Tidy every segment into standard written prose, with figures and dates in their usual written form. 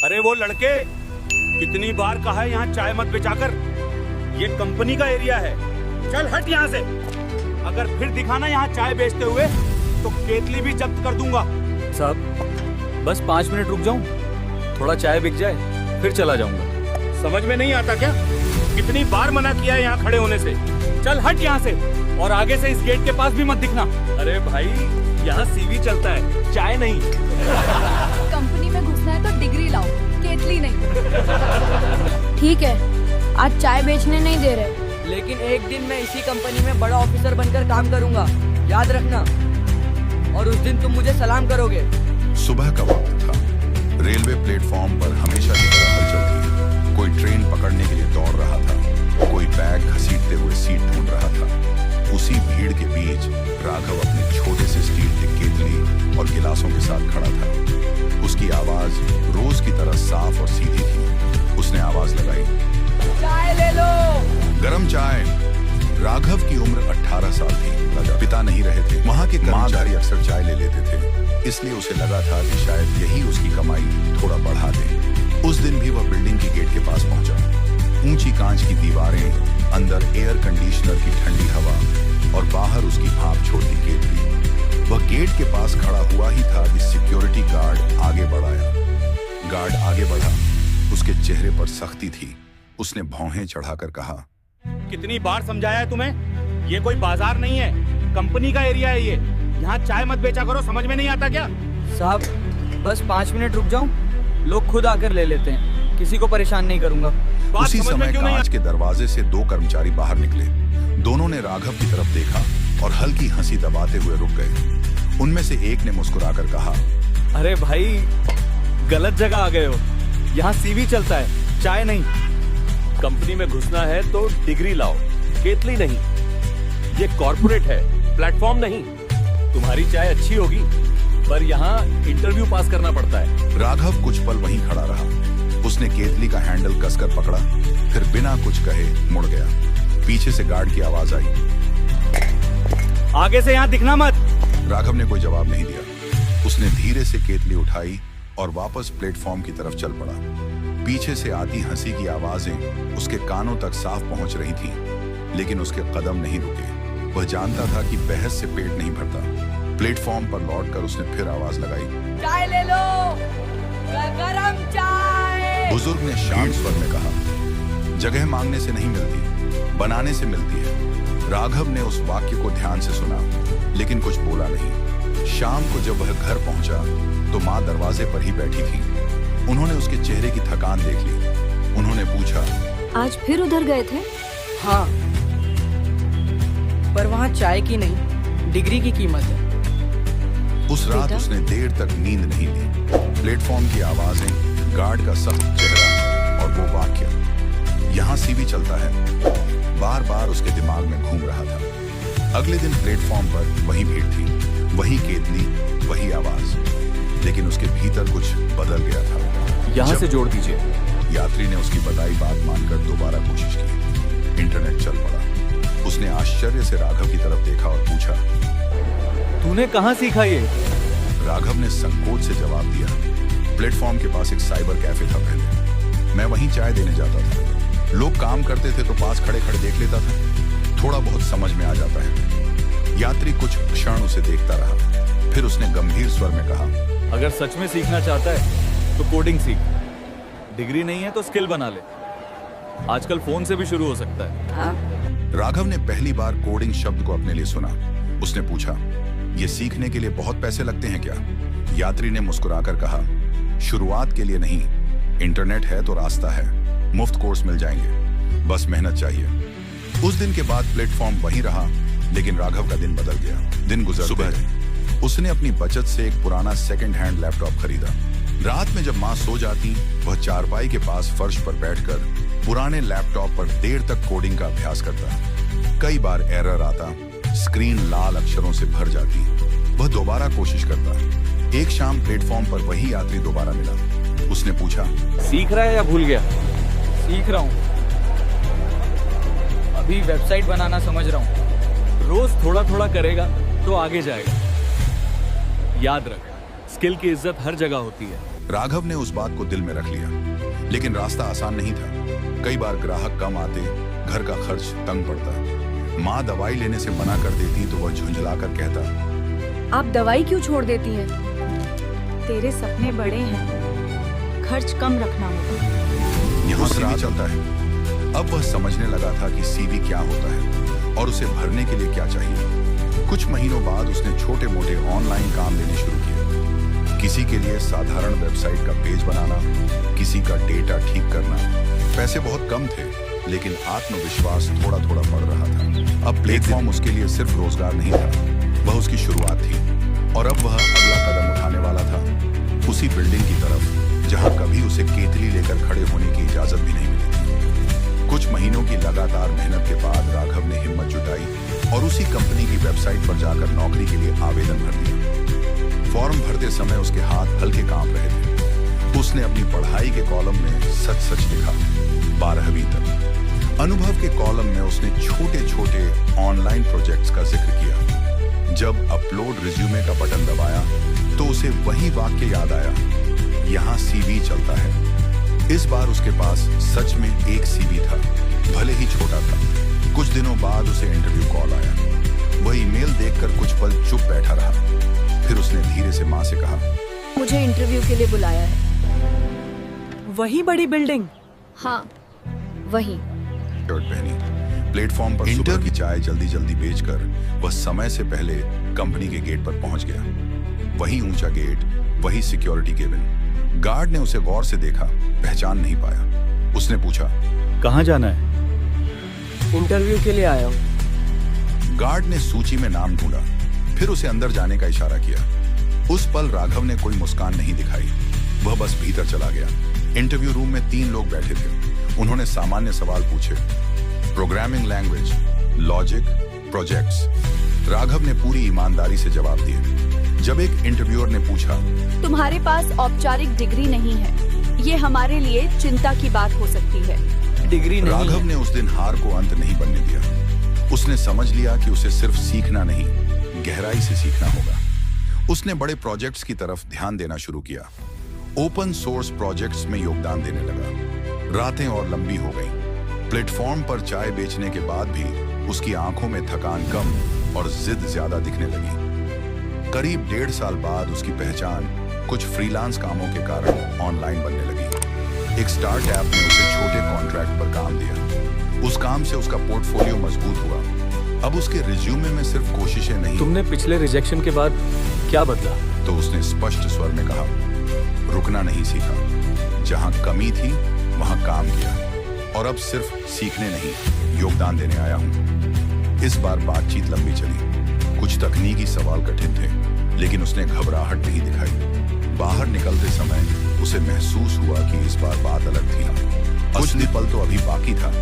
अरे वो लड़के, कितनी बार कहा है यहाँ चाय मत बेचा कर, ये कंपनी का एरिया है। चल हट यहाँ से। अगर फिर दिखाना यहाँ चाय बेचते हुए तो केतली भी जब्त कर दूंगा। साहब बस 5 मिनट रुक जाऊं, थोड़ा चाय बिक जाए फिर चला जाऊंगा। समझ में नहीं आता क्या? कितनी बार मना किया है यहाँ खड़े होने से। चल हट यहाँ से और आगे से इस गेट के पास भी मत दिखना। अरे भाई, यहाँ सीवी चलता है, चाय नहीं। कंपनी में घुसना है तो डिग्री लाओ, केतली नहीं। ठीक है, आज चाय बेचने नहीं दे रहे, लेकिन एक दिन मैं इसी कंपनी में बड़ा ऑफिसर बनकर काम करूंगा, याद रखना। और उस दिन तुम मुझे सलाम करोगे। सुबह का वक्त था। रेलवे प्लेटफॉर्म पर हमेशा की तरह हलचल थी। कोई ट्रेन पकड़ने के लिए दौड़ रहा था, कोई बैग घसीटते हुए सीट ढूंढ रहा था। उसी भीड़ के बीच राघव अपने छोटे से स्टील के केतली और गिलासों के साथ खड़ा था। उसकी आवाज रोज की तरह साफ और सीधी थी। उसने आवाज लगाई, चाय ले लो। गरम चाय। राघव की उम्र 18 साल थी। पिता नहीं रहे थे। वहाँ के कर्मचारी अक्सर चाय ले लेते थे, इसलिए उसे लगा था कि शायद यही उसकी कमाई थोड़ा बढ़ा दे। उस दिन भी वह बिल्डिंग के गेट के पास पहुंचा। ऊंची कांच की दीवारें, अंदर एयर कंडीशनर की ठंडी हवा और बाहर उसकी भाप छोड़ती केतली। वह गेट के पास खड़ा हुआ ही था कि सिक्योरिटी गार्ड आगे बढ़ाया। गार्ड आगे बढ़ा, उसके चेहरे पर सख्ती थी। उसने भौहें चढ़ाकर कहा, कितनी बार समझाया है तुम्हें? ये कोई बाजार नहीं है, कंपनी का एरिया है ये। यहाँ चाय मत बेचा करो, समझ में नहीं आता क्या? साहब बस 5 मिनट रुक जाऊं, लोग खुद आकर ले लेते हैं, किसी को परेशान नहीं करूंगा। बात उसी समझ में समय क्यों नहीं कांच के दरवाजे से 2 कर्मचारी बाहर निकले। दोनों ने राघव की तरफ देखा और हल्की हंसी दबाते हुए रुक गए। उनमें से एक ने मुस्कुराकर कहा, अरे भाई, गलत जगह आ गए हो, यहाँ सीवी चलता है, चाय नहीं। कंपनी में घुसना है तो डिग्री लाओ, केतली नहीं। ये कॉर्पोरेट है, प्लेटफॉर्म नहीं। तुम्हारी चाय अच्छी होगी पर यहाँ इंटरव्यू पास करना पड़ता है। राघव कुछ पल वहीं खड़ा रहा। उसने केतली का हैंडल कसकर पकड़ा, फिर बिना कुछ कहे मुड़ गया। पीछे से गार्ड की आवाज आई, आगे से यहाँ दिखना मत। राघव ने कोई जवाब नहीं दिया। उसने धीरे से केतली उठाई और वापस प्लेटफॉर्म की तरफ चल पड़ा। पीछे से आती हंसी की आवाजें उसके कानों तक साफ पहुंच रही थीं, लेकिन उसके कदम नहीं रुके। वह जानता था कि बहस से पेट नहीं भरता। प्लेटफॉर्म पर लौटकर उसने फिर आवाज लगाई, चाय ले लो, गरम चाय। बुजुर्ग ने शांत स्वर में कहा, जगह मांगने से नहीं मिलती, बनाने से मिलती है। राघव ने उस वाक्य को ध्यान से सुना, लेकिन कुछ बोला नहीं। शाम को जब वह घर पहुंचा तो माँ दरवाजे पर ही बैठी थी। उन्होंने उसके चेहरे की थकान देख ली। उन्होंने पूछा, आज फिर उधर गए थे? हाँ, पर वहाँ चाय की नहीं, डिग्री की कीमत है। उस रात बेटा? उसने देर तक नींद नहीं ली। प्लेटफॉर्म की आवाजें, गार्ड का सख्त चेहरा और वो वाक्य, यहाँ सीवी चलता है, बार बार उसके दिमाग में घूम रहा था। अगले दिन प्लेटफॉर्म पर वही भीड़ थी, वही केतली, वही आवाज, लेकिन उसके भीतर कुछ बदल गया था। यहाँ जब से जोड़ दीजिए। यात्री ने उसकी बताई बात मानकर दोबारा कोशिश की। इंटरनेट चल पड़ा। उसने आश्चर्य से राघव की तरफ देखा और पूछा, तूने कहाँ सीखा ये? राघव ने संकोच से जवाब दिया, प्लेटफॉर्म के पास एक साइबर कैफे था पहले। मैं वहीं चाय देने जाता था। लोग काम करते थे तो पास खड़े खड़े देख लेता था। थोड़ा बहुत समझ में आ जाता है। यात्री कुछ क्षण उसे देखता रहा, फिर उसने गंभीर स्वर में कहा, अगर सच में सीखना चाहता है तो कोडिंग सीख। डिग्री नहीं है तो स्किल बना ले, आजकल फोन से भी शुरू हो सकता है। राघव ने पहली बार कोडिंग शब्द को अपने लिए सुना। उसने पूछा, ये सीखने के लिए बहुत पैसे लगते हैं क्या? यात्री ने मुस्कुराकर कहा, शुरुआत के लिए नहीं, इंटरनेट है तो रास्ता है, मुफ्त कोर्स मिल जाएंगे, बस मेहनत चाहिए। उस दिन के बाद प्लेटफॉर्म वहीं रहा, लेकिन राघव का दिन बदल गया। दिन गुजरते गए। उसने अपनी बचत से एक पुराना सेकंड हैंड लैपटॉप खरीदा। रात में जब माँ सो जाती, वह चारपाई के पास फर्श पर बैठकर पुराने लैपटॉप पर देर तक कोडिंग का अभ्यास करता। कई बार एरर आता, स्क्रीन लाल अक्षरों से भर जाती। वह दोबारा कोशिश करता। एक शाम प्लेटफॉर्म पर वही यात्री दोबारा मिला। उसने पूछा, सीख रहा है या भूल गया? सीख रहा हूँ, अभी वेबसाइट बनाना समझ रहा हूँ। रोज थोड़ा थोड़ा करेगा तो आगे जाएगा। याद रख, स्किल की इज्जत हर जगह होती है। राघव ने उस बात को दिल में रख लिया, लेकिन रास्ता आसान नहीं था। कई बार ग्राहक कम आते, घर का खर्च तंग पड़ता। माँ दवाई लेने से मना कर देती तो वह झुंझलाकर कहता, आप दवाई क्यों छोड़ देती हैं? तेरे सपने बड़े हैं, खर्च कम रखना होगा। यहाँ सीवी चलता है। अब वह समझने लगा था कि सीवी क्या होता है और उसे भरने के लिए क्या चाहिए। कुछ महीनों बाद उसने छोटे मोटे ऑनलाइन काम लेने शुरू किए। किसी के लिए साधारण वेबसाइट का पेज बनाना, किसी का डेटा ठीक करना। पैसे बहुत कम थे, लेकिन आत्मविश्वास थोड़ा थोड़ा बढ़ रहा था। अब प्लेटफॉर्म उसके लिए सिर्फ रोजगार नहीं था, वह उसकी शुरुआत थी। और अब वह अगला कदम उठाने वाला था, उसी बिल्डिंग की तरफ जहां कभी उसे केतली लेकर खड़े होने की इजाजत भी नहीं मिली थी। कुछ महीनों की लगातार मेहनत के बाद राघव ने हिम्मत जुटाई और उसी कंपनी की वेबसाइट पर जाकर नौकरी के लिए आवेदन भर दिया। फॉर्म भरते समय उसके हाथ हल्के कांप रहे थे। उसने अपनी पढ़ाई के कॉलम में सच सच लिखा, 12वीं तक। अनुभव के कॉलम में उसने छोटे छोटे ऑनलाइन प्रोजेक्ट्स का जिक्र किया। जब अपलोड रिज्यूमे का बटन दबाया तो उसे वही वाक्य याद आया, यहाँ सीवी चलता है। इस बार उसके पास सच में एक सीवी था, भले ही छोटा था। कुछ दिनों बाद उसे इंटरव्यू कॉल आया। वह ईमेल देखकर कुछ पल चुप बैठा रहा। फिर उसने धीरे से माँ से कहा, मुझे इंटरव्यू के लिए बुलाया है। वही बड़ी बिल्डिंग? हाँ वही। शर्ट पहनी, प्लेटफॉर्म पर सुबह की चाय जल्दी जल्दी बेचकर वह समय से पहले कंपनी के गेट पर पहुंच गया। वही ऊंचा गेट, वही सिक्योरिटी केबिन। गार्ड ने उसे गौर से देखा, पहचान नहीं पाया। उसने पूछा, कहाँ जाना है? इंटरव्यू के लिए आया हूँ। गार्ड ने सूची में नाम ढूंढा, फिर उसे अंदर जाने का इशारा किया। उस पल राघव ने कोई मुस्कान नहीं दिखाई, वह बस भीतर चला गया। इंटरव्यू रूम में 3 लोग बैठे थे। उन्होंने सामान्य सवाल पूछे, programming language, logic, projects. Raghav ने पूरी ईमानदारी से जवाब दिए। जब एक इंटरव्यूअर ने पूछा, तुम्हारे पास औपचारिक डिग्री नहीं है, ये हमारे लिए चिंता की बात हो सकती है। डिग्री नहीं राघव है। ने उस दिन हार को अंत नहीं बनने दिया। उसने समझ लिया कि उसे सिर्फ सीखना नहीं, गहराई से सीखना होगा। उसने बड़े प्रोजेक्ट्स की तरफ ध्यान देना शुरू किया। ओपन सोर्स प्रोजेक्ट्स में योगदान देने लगा। रातें और लंबी हो गईं। प्लेटफॉर्म पर चाय बेचने के बाद भी उसकी आंखों में थकान कम और जिद ज्यादा दिखने लगी। करीब 1.5 साल बाद उसकी पहचान कुछ फ्रीलांस कामों के कारण ऑनलाइन बनने लगी। एक स्टार्ट ऐप ने उसे छोटे कॉन्ट्रैक्ट पर काम दिया। उस काम से उसका पोर्टफोलियो मजबूत हुआ। अब उसके रिज्यूमे में सिर्फ कोशिशें नहीं। तुमने पिछले रिजेक्शन के बाद क्या बदला? तो उसने स्पष्ट स्वर में कहा, रुकना नहीं सीखा। जहां कमी थी वहां काम किया और अब सिर्फ सीखने नहीं, योगदान देने आया हूं। इस बार बातचीत लंबी चली। कुछ तकनीकी सवाल कठिन थे, लेकिन उसने घबराहट नहीं दिखाई। बाहर निकलते समय उसे महसूस हुआ कि इस बार बात अलग थी। असली पल तो अभी बाकी था,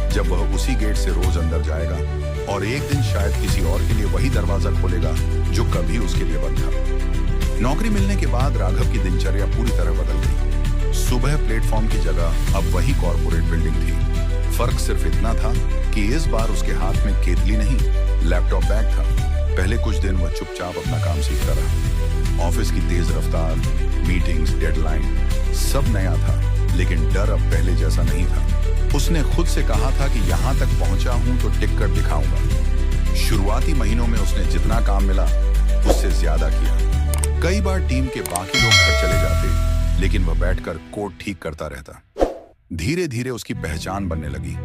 जब वह उसी गेट से रोज अंदर जाएगा और एक दिन शायद किसी और के लिए वही दरवाजा खोलेगा जो कभी उसके लिए बंद था। नौकरी मिलने के बाद राघव की दिनचर्या पूरी तरह बदल गई। सुबह प्लेटफॉर्म की जगह अब वही कॉर्पोरेट बिल्डिंग थी। फर्क सिर्फ इतना था कि इस बार उसके हाथ में केतली नहीं, लैपटॉप बैग था। पहले कुछ दिन वह चुपचाप अपना काम सीखता रहा। ऑफिस की तेज रफ्तार, मीटिंग्स, डेडलाइन, सब नया था, लेकिन डर अब पहले जैसा नहीं था। उसने खुद से कहा था कि यहाँ तक पहुंचा हूं तो टिक कर दिखाऊंगा। शुरुआती महीनों में उसने जितना काम मिला उससे ज्यादा किया। कई बार टीम के बाकी लोग घर चले जाते, लेकिन वह बैठकर कोड ठीक करता रहता। धीरे धीरे उसकी पहचान बनने लगी।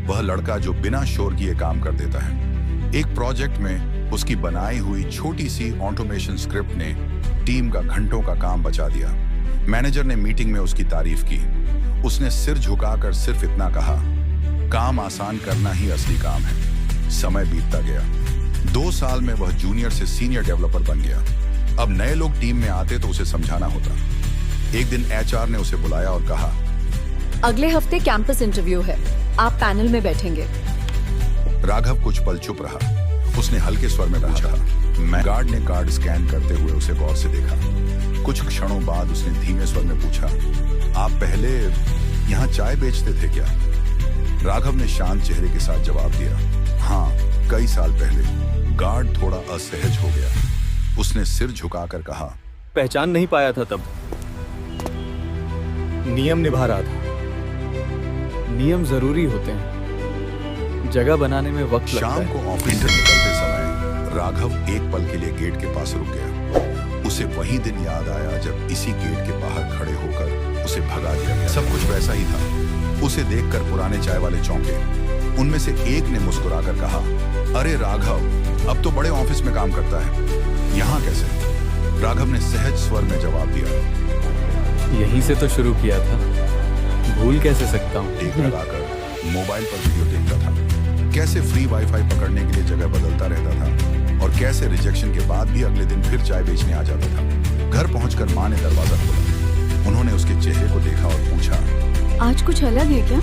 वह लड़का जो बिना शोर किए काम कर देता है। एक प्रोजेक्ट में उसकी बनाई हुई छोटी सी ऑटोमेशन स्क्रिप्ट ने टीम का घंटों का काम बचा दिया। मैनेजर ने मीटिंग में उसकी तारीफ की। उसने सिर झुकाकर सिर्फ इतना कहा, काम आसान करना ही असली काम है। समय बीतता गया। 2 साल में वह जूनियर से सीनियर डेवलपर बन गया। अब नए लोग टीम में आते तो उसे समझाना होता। एक दिन एचआर ने उसे बुलाया और कहा, अगले हफ्ते कैंपस इंटरव्यू है, आप पैनल में बैठेंगे। राघव कुछ पल चुप रहा। उसने हल्के स्वर में पूछा, मैं? गार्ड ने कार्ड स्कैन करते हुए उसे गौर से देखा। कुछ क्षणों बाद उसने धीमे स्वर में पूछा, आप पहले यहाँ चाय बेचते थे क्या? राघव ने शांत चेहरे के साथ जवाब दिया, हाँ, कई साल पहले। गार्ड थोड़ा असहज हो गया। उसने सिर झुकाकर कहा, पहचान नहीं पाया था तब। नियम निभा रहा था। नियम जरूरी होते हैं, जगह बनाने में वक्त लगता शाम है। को ऑफिस से निकलते समय राघव एक पल के लिए गेट के पास रुक गया। उसे वही दिन याद आया जब इसी गेट के बाहर खड़े होकर उसे भगा दिया गया। सब कुछ वैसा ही था। उसे देखकर पुराने चाय वाले चौंके। उनमें से एक ने मुस्कुराकर कहा, अरे राघव, अब तो बड़े ऑफिस में काम करता है, यहाँ कैसे? राघव ने सहज स्वर में जवाब दिया, यहीं से तो शुरू किया था, भूल कैसे सकता हूँ। टेक लगाकर मोबाइल पर वीडियो देखता था, कैसे फ्री वाईफाई पकड़ने के लिए जगह बदलता रहता था और कैसे रिजेक्शन के बाद भी अगले दिन फिर चाय बेचने आ जाता था। घर पहुंचकर माँ ने दरवाजा खोला। उन्होंने उसके चेहरे को देखा और पूछा, आज कुछ अलग है क्या?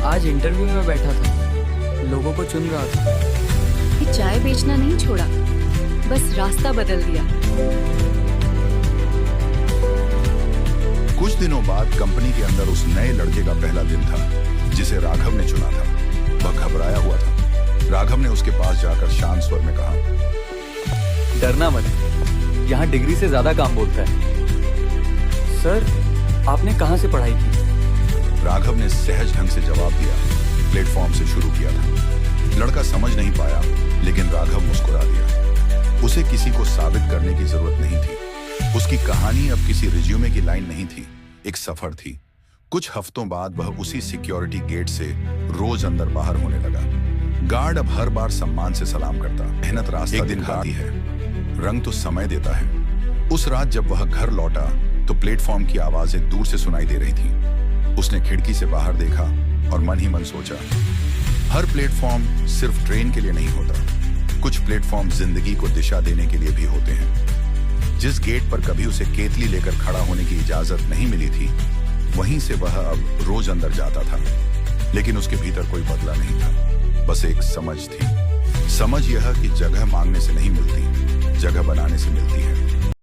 आज इंटरव्यू में बैठा था, लोगों को चुन रहा था। ये चाय बेचना नहीं छोड़ा, बस रास्ता बदल दिया। कुछ दिनों बाद कंपनी के अंदर उस नए लड़के का पहला दिन था जिसे राघव ने चुना था। वह घबराया हुआ था। राघव ने उसके पास जाकर शांत स्वर में कहा, डरना मत, यहाँ डिग्री से ज्यादा काम बोलता है। सर, आपने कहाँ से पढ़ाई की? राघव ने सहज ढंग से जवाब दिया, प्लेटफॉर्म से शुरू किया था। लड़का समझ नहीं पाया, लेकिन राघव मुस्कुरा दिया। उसे किसी को साबित करने की जरूरत नहीं थी। उसकी कहानी अब किसी रिज्यूमे की लाइन नहीं थी, एक सफर थी। कुछ हफ्तों बाद वह उसी सिक्योरिटी गेट से रोज अंदर बाहर होने लगा। गार्ड अब हर बार सम्मान से सलाम करता। मेहनत रास्ता दिखाती है, रंग तो समय देता है। उस रात जब वह घर लौटा तो प्लेटफॉर्म की आवाजें दूर से सुनाई दे रही थी। उसने खिड़की से बाहर देखा और मन ही मन सोचा, हर प्लेटफॉर्म सिर्फ ट्रेन के लिए नहीं होता, कुछ प्लेटफॉर्म जिंदगी को दिशा देने के लिए भी होते हैं। जिस गेट पर कभी उसे केतली लेकर खड़ा होने की इजाजत नहीं मिली थी, वहीं से वह अब रोज अंदर जाता था। लेकिन उसके भीतर कोई बदला नहीं था, बस एक समझ थी। समझ यह कि जगह मांगने से नहीं मिलती, जगह बनाने से मिलती है।